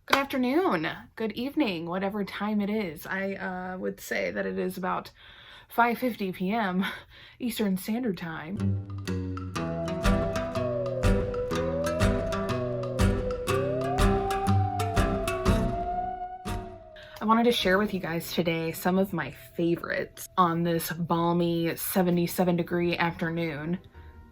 Good afternoon, good evening, whatever time it is. I would say that it is about 5:50 p.m. Eastern Standard Time. I wanted to share with you guys today some of my favorites on this balmy 77-degree afternoon.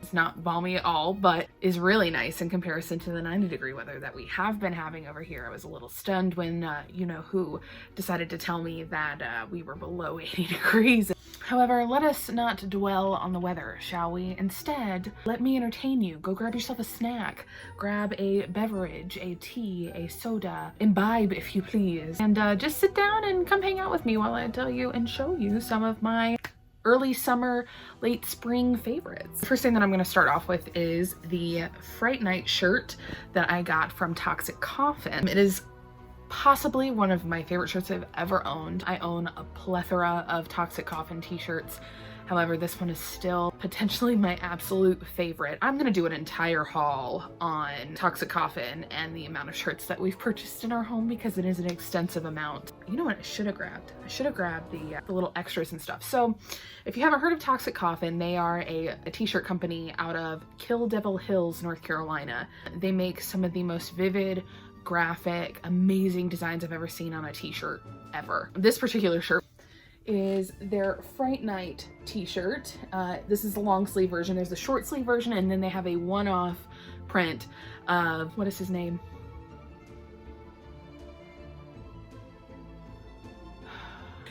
It's not balmy at all, but is really nice in comparison to the 90-degree weather that we have been having over here. I was a little stunned when you-know-who decided to tell me that we were below 80 degrees. However, let us not dwell on the weather, shall we? Instead, let me entertain you. Go grab yourself a snack, grab a beverage, a tea, a soda, imbibe if you please, and just sit down and come hang out with me while I tell you and show you some of my early summer, late spring favorites. The first thing that I'm gonna start off with is the Fright Night shirt that I got from Toxic Coven. It is possibly one of my favorite shirts I've ever owned. I own a plethora of Toxic Coven t-shirts. However, this one is still potentially my absolute favorite. I'm gonna do an entire haul on Toxic Coven and the amount of shirts that we've purchased in our home because it is an extensive amount. You know what I should have grabbed? I should have grabbed the little extras and stuff. So if you haven't heard of Toxic Coven, they are a t-shirt company out of Kill Devil Hills, North Carolina. They make some of the most vivid, graphic, amazing designs I've ever seen on a t-shirt ever. This particular shirt is their Fright Night t-shirt. This is the long sleeve version. There's the short sleeve version, and then they have a one-off print of, what is his name?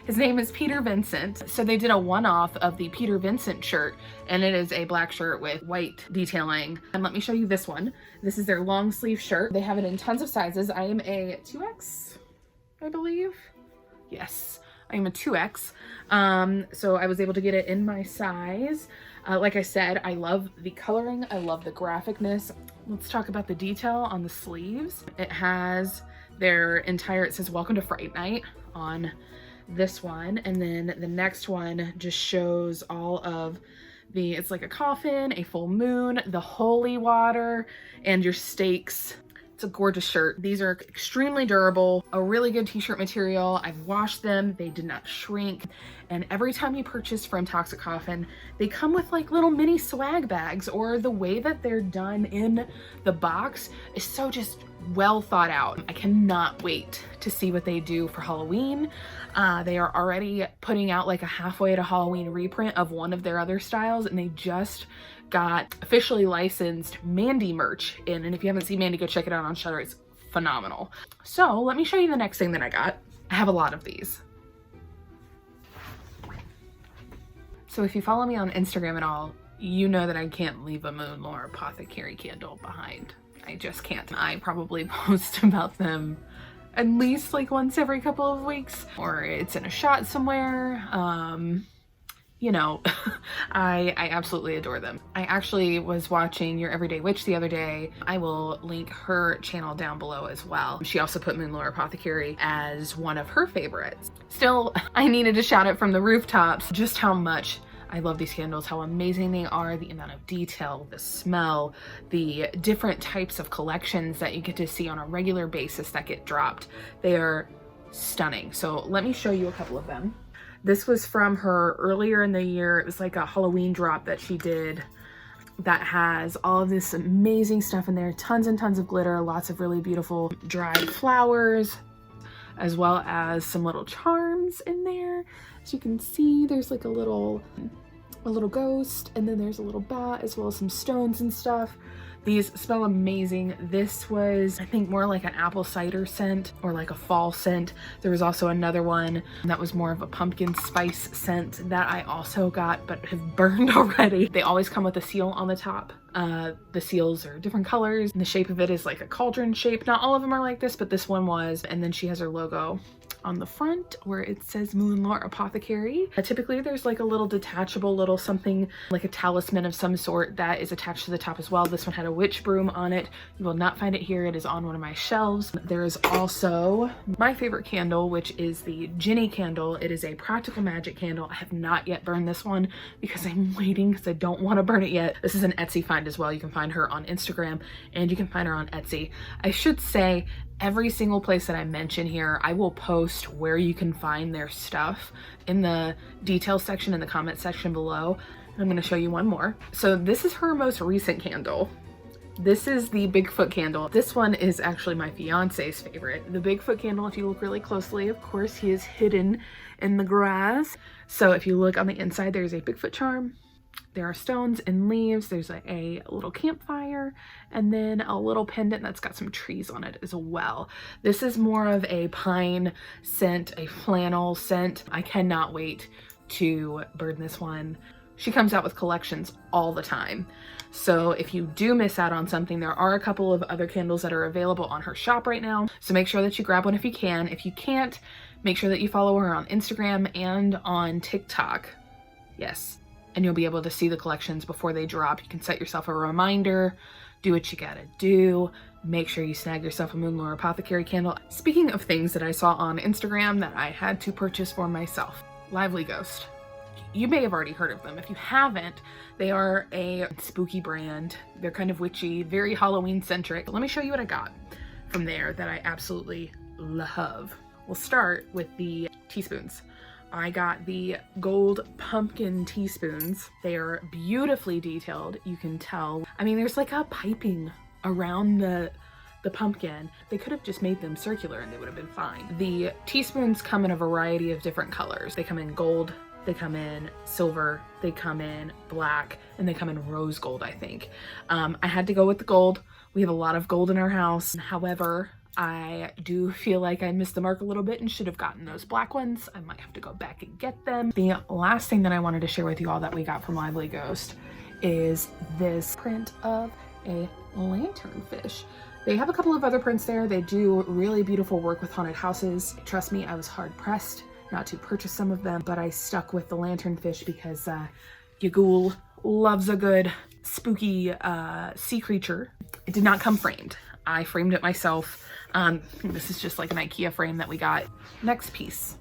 His name is Peter Vincent. So they did a one-off of the Peter Vincent shirt, and it is a black shirt with white detailing. And let me show you this one. This is their long sleeve shirt. They have it in tons of sizes. I am a 2X, I believe. Yes. I'm a 2X, so I was able to get it in my size. Like I said, I love the coloring, I love the graphicness. Let's talk about the detail on the sleeves. It has their entire, it says "Welcome to Fright Night" on this one, and then the next one just shows all of the, it's like a coffin, a full moon, the holy water, and your stakes. It's a gorgeous shirt. These are extremely durable, a really good t-shirt material. I've washed them, they did not shrink. And every time you purchase from Toxic Coven, they come with like little mini swag bags, or the way that they're done in the box is so just well thought out. I cannot wait to see what they do for Halloween. They are already putting out like a halfway to Halloween reprint of one of their other styles, and they just got officially licensed Mandy merch in, and if you haven't seen Mandy, go check it out on Shudder. It's phenomenal. So let me show you the next thing that I got. I have a lot of these. So if you follow me on Instagram at all, you know that I can't leave a Moon Lore Apothecary candle behind. I just can't. I probably post about them at least like once every couple of weeks, or it's in a shot somewhere. You know, I absolutely adore them. I actually was watching Your Everyday Witch the other day. I will link her channel down below as well. She also put Moon Lore Apothecary as one of her favorites. Still, I needed to shout it from the rooftops just how much I love these candles, how amazing they are, the amount of detail, the smell, the different types of collections that you get to see on a regular basis that get dropped. They are stunning. So let me show you a couple of them. This was from her earlier in the year. It was like a Halloween drop that she did that has all of this amazing stuff in there. Tons and tons of glitter, lots of really beautiful dried flowers, as well as some little charms in there. As you can see, there's like a little ghost, and then there's a little bat, as well as some stones and stuff. These smell amazing. This was, I think, more like an apple cider scent or like a fall scent. There was also another one that was more of a pumpkin spice scent that I also got but have burned already. They always come with a seal on the top. The seals are different colors, and the shape of it is like a cauldron shape. Not all of them are like this, but this one was. And then she has her logo on the front where it says Moon Lore Apothecary. Typically there's like a little detachable little something, like a talisman of some sort that is attached to the top as well. This one had a witch broom on it. You will not find it here. It is on one of my shelves. There is also my favorite candle, which is the Ginny candle. It is a practical magic candle. I have not yet burned this one because I'm waiting because I don't want to burn it yet. This is an Etsy find as well. You can find her on Instagram and you can find her on Etsy. I should say Every single place that I mention here, I will post where you can find their stuff in the details section in the comment section below. I'm going to show you one more. So this is her most recent candle. This is the Bigfoot candle. This one is actually my fiance's favorite. The Bigfoot candle, if you look really closely, of course, he is hidden in the grass. So if you look on the inside, there's a Bigfoot charm. There are stones and leaves. There's a little campfire and then a little pendant that's got some trees on it as well. This is more of a pine scent, a flannel scent. I cannot wait to burn this one. She comes out with collections all the time. So if you do miss out on something, there are a couple of other candles that are available on her shop right now. So make sure that you grab one if you can. If you can't, make sure that you follow her on Instagram and on TikTok. Yes. And you'll be able to see the collections before they drop. You can set yourself a reminder, do what you gotta do. Make sure you snag yourself a Moonlore Apothecary candle. Speaking of things that I saw on Instagram that I had to purchase for myself, Lively Ghost. You may have already heard of them. If you haven't, they are a spooky brand. They're kind of witchy, very Halloween centric. Let me show you what I got from there that I absolutely love. We'll start with the teaspoons. I got the gold pumpkin teaspoons. They are beautifully detailed, you can tell. I mean, there's like a piping around the pumpkin. They could have just made them circular and they would have been fine. The teaspoons come in a variety of different colors. They come in gold, they come in silver, they come in black, and they come in rose gold, I think. I had to go with the gold. We have a lot of gold in our house. However, I do feel like I missed the mark a little bit and should have gotten those black ones. I might have to go back and get them. The last thing that I wanted to share with you all that we got from Lively Ghost is this print of a lanternfish. They have a couple of other prints there. They do really beautiful work with haunted houses. Trust me, I was hard pressed not to purchase some of them, but I stuck with the lanternfish because your ghoul loves a good spooky sea creature. It did not come framed. I framed it myself. This is just like an IKEA frame that we got. Next piece.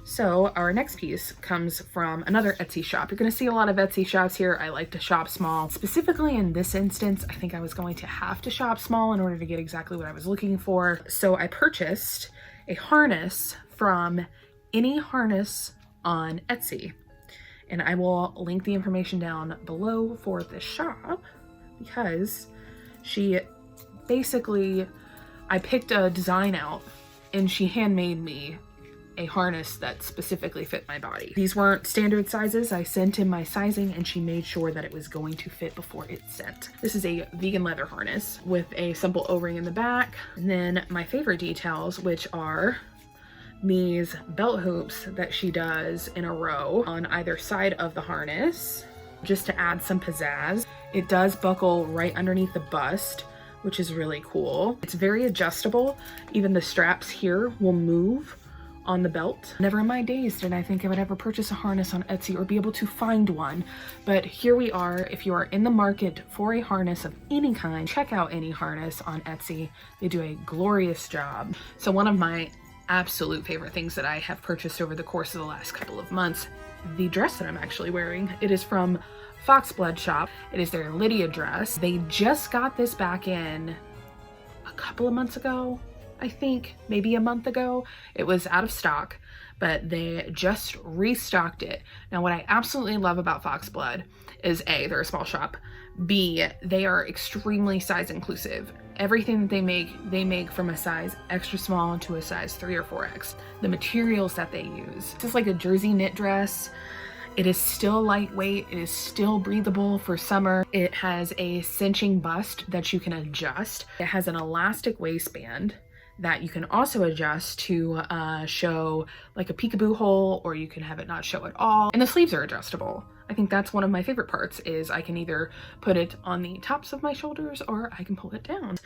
So our next piece comes from another Etsy shop. You're gonna see a lot of Etsy shops here. I like to shop small. Specifically in this instance, I think I was going to have to shop small in order to get exactly what I was looking for. So I purchased a harness from Any Harness on Etsy. And I will link the information down below for this shop because she basically, I picked a design out and she handmade me a harness that specifically fit my body. These weren't standard sizes. I sent in my sizing and she made sure that it was going to fit before it sent. This is a vegan leather harness with a simple O-ring in the back. And then my favorite details, which are these belt hoops that she does in a row on either side of the harness, just to add some pizzazz. It does buckle right underneath the bust, which is really cool. It's very adjustable. Even the straps here will move on the belt. Never in my days did I think I would ever purchase a harness on Etsy or be able to find one, but here we are. If you are in the market for a harness of any kind, check out Any Harness on Etsy. They do a glorious job. So one of my absolute favorite things that I have purchased over the course of the last couple of months, the dress that I'm actually wearing, it is from Foxblood shop. It is their Lydia dress. They just got this back in a couple of months ago, I think, maybe a month ago. It was out of stock, but they just restocked it. Now, what I absolutely love about Foxblood is A, they're a small shop. B, they are extremely size inclusive. Everything that they make from a size extra small to a size 3 or 4X. The materials that they use, this is like a jersey knit dress. It is still lightweight, it is still breathable for summer. It has a cinching bust that you can adjust. It has an elastic waistband that you can also adjust to show like a peekaboo hole, or you can have it not show at all. And the sleeves are adjustable. I think that's one of my favorite parts, is I can either put it on the tops of my shoulders or I can pull it down.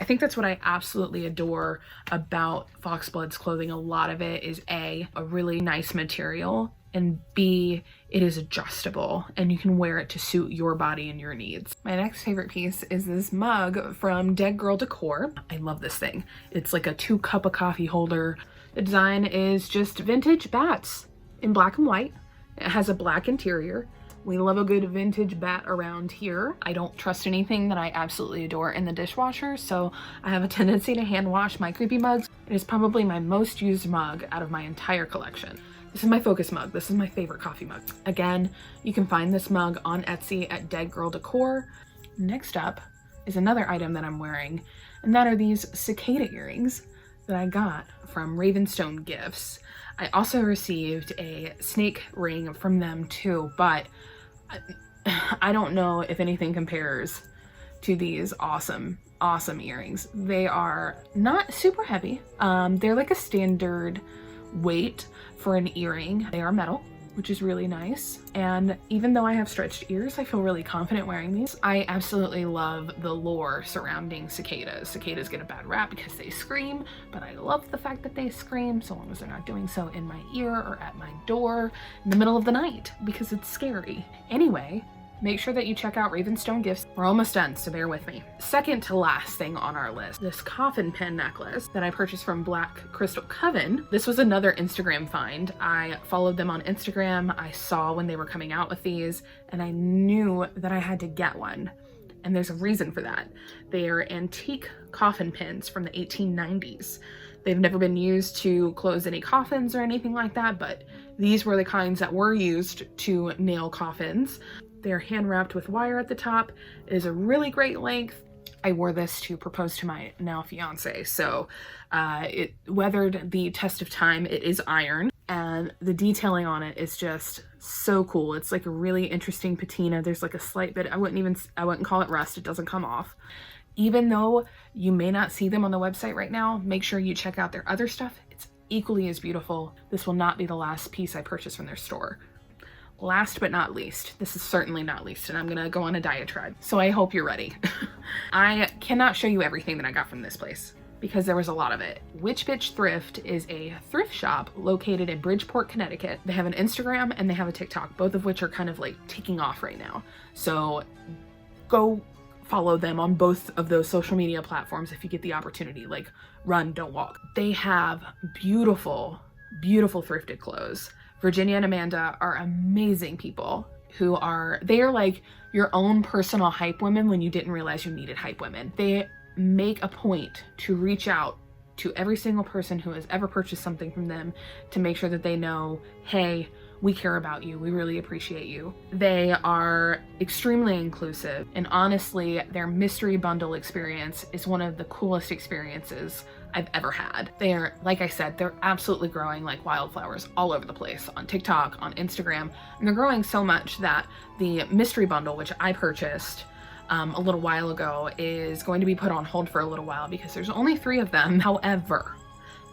I think that's what I absolutely adore about Foxblood's clothing. A lot of it is A, really nice material, and B, it is adjustable and you can wear it to suit your body and your needs. My next favorite piece is this mug from Dead Girl Decor. I love this thing. It's like a 2-cup of coffee holder. The design is just vintage bats in black and white. It has a black interior. We love a good vintage bat around here. I don't trust anything that I absolutely adore in the dishwasher, so I have a tendency to hand wash my creepy mugs. It is probably my most used mug out of my entire collection. This is my focus mug. This is my favorite coffee mug. Again, you can find this mug on Etsy at Dead Girl Decor. Next up is another item that I'm wearing, and that are these cicada earrings that I got from Ravenstone Gifts. I also received a snake ring from them too, but I don't know if anything compares to these awesome earrings. They are not super heavy. They're like a standard weight for an earring. They are metal, which is really nice. And even though I have stretched ears, I feel really confident wearing these. I absolutely love the lore surrounding cicadas. Cicadas get a bad rap because they scream, but I love the fact that they scream so long as they're not doing so in my ear or at my door in the middle of the night because it's scary. Anyway, make sure that you check out Ravenstone Gifts. We're almost done, so bear with me. Second to last thing on our list, this coffin pin necklace that I purchased from Black Crystal Coven. This was another Instagram find. I followed them on Instagram. I saw when they were coming out with these, and I knew that I had to get one. And there's a reason for that. They are antique coffin pins from the 1890s. They've never been used to close any coffins or anything like that, but these were the kinds that were used to nail coffins. They're hand wrapped with wire at the top. It is a really great length. I wore this to propose to my now fiance, so it weathered the test of time. It is iron, and the detailing on it is just so cool. It's like a really interesting patina. There's like a slight bit, I wouldn't call it rust. It doesn't come off. Even though you may not see them on the website right now, make sure you check out their other stuff. It's equally as beautiful. This will not be the last piece I purchased from their store. Last but not least, this is certainly not least, and I'm gonna go on a diatribe, so I hope you're ready. I cannot show you everything that I got from this place because there was a lot of it. Witch Bitch Thrift is a thrift shop located in Bridgeport, Connecticut. They have an Instagram and they have a TikTok, both of which are kind of like taking off right now. So go follow them on both of those social media platforms if you get the opportunity. Like, run, don't walk. They have beautiful, beautiful thrifted clothes. Virginia and Amanda are amazing people who they are like your own personal hype women when you didn't realize you needed hype women. They make a point to reach out to every single person who has ever purchased something from them to make sure that they know, hey, we care about you. We really appreciate you. They are extremely inclusive, and honestly, their mystery bundle experience is one of the coolest experiences I've ever had. They are, like I said, they're absolutely growing like wildflowers all over the place on TikTok, on Instagram, and they're growing so much that the mystery bundle, which I purchased a little while ago, is going to be put on hold for a little while because there's only 3 of them. However,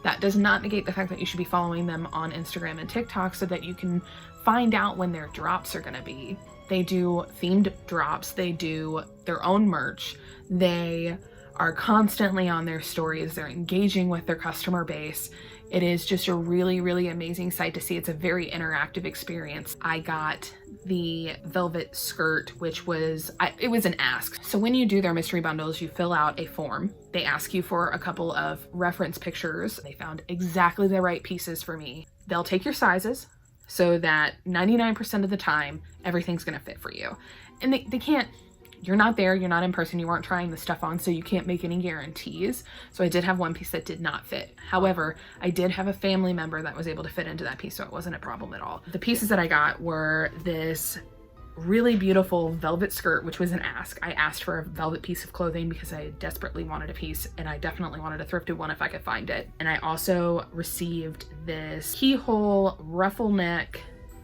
that does not negate the fact that you should be following them on Instagram and TikTok so that you can find out when their drops are gonna be. They do themed drops, they do their own merch, they are constantly on their stories, they're engaging with their customer base. It is just a really, really amazing sight to see. It's a very interactive experience. I got the velvet skirt, which was, it was an ask. So when you do their mystery bundles, you fill out a form. They ask you for a couple of reference pictures. They found exactly the right pieces for me. They'll take your sizes so that 99% of the time, everything's gonna fit for you. And they can't, you're not there, you're not in person, you weren't trying the stuff on, so you can't make any guarantees. So I did have one piece that did not fit. However, I did have a family member that was able to fit into that piece, so it wasn't a problem at all. The pieces that I got were this really beautiful velvet skirt, which was an ask. I asked for a velvet piece of clothing because I desperately wanted a piece, and I definitely wanted a thrifted one if I could find it. And I also received this keyhole ruffle neck,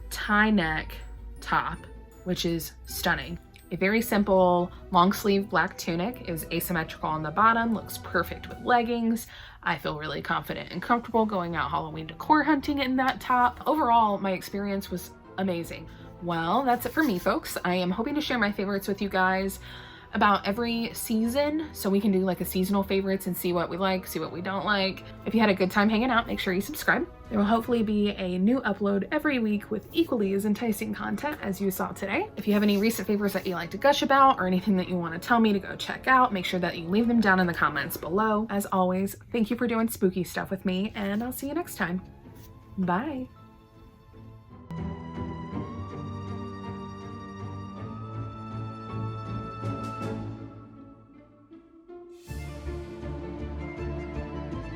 tie neck top, which is stunning. A very simple long sleeve black tunic. It was asymmetrical on the bottom, looks perfect with leggings. I feel really confident and comfortable going out Halloween decor hunting in that top. Overall, my experience was amazing. Well, that's it for me, folks. I am hoping to share my favorites with you guys about every season, so we can do like a seasonal favorites and see what we like, see what we don't like. If you had a good time hanging out, make sure you subscribe. There will hopefully be a new upload every week with equally as enticing content as you saw today. If you have any recent favorites that you like to gush about or anything that you want to tell me to go check out, make sure that you leave them down in the comments below. As always, thank you for doing spooky stuff with me, and I'll see you next time. Bye.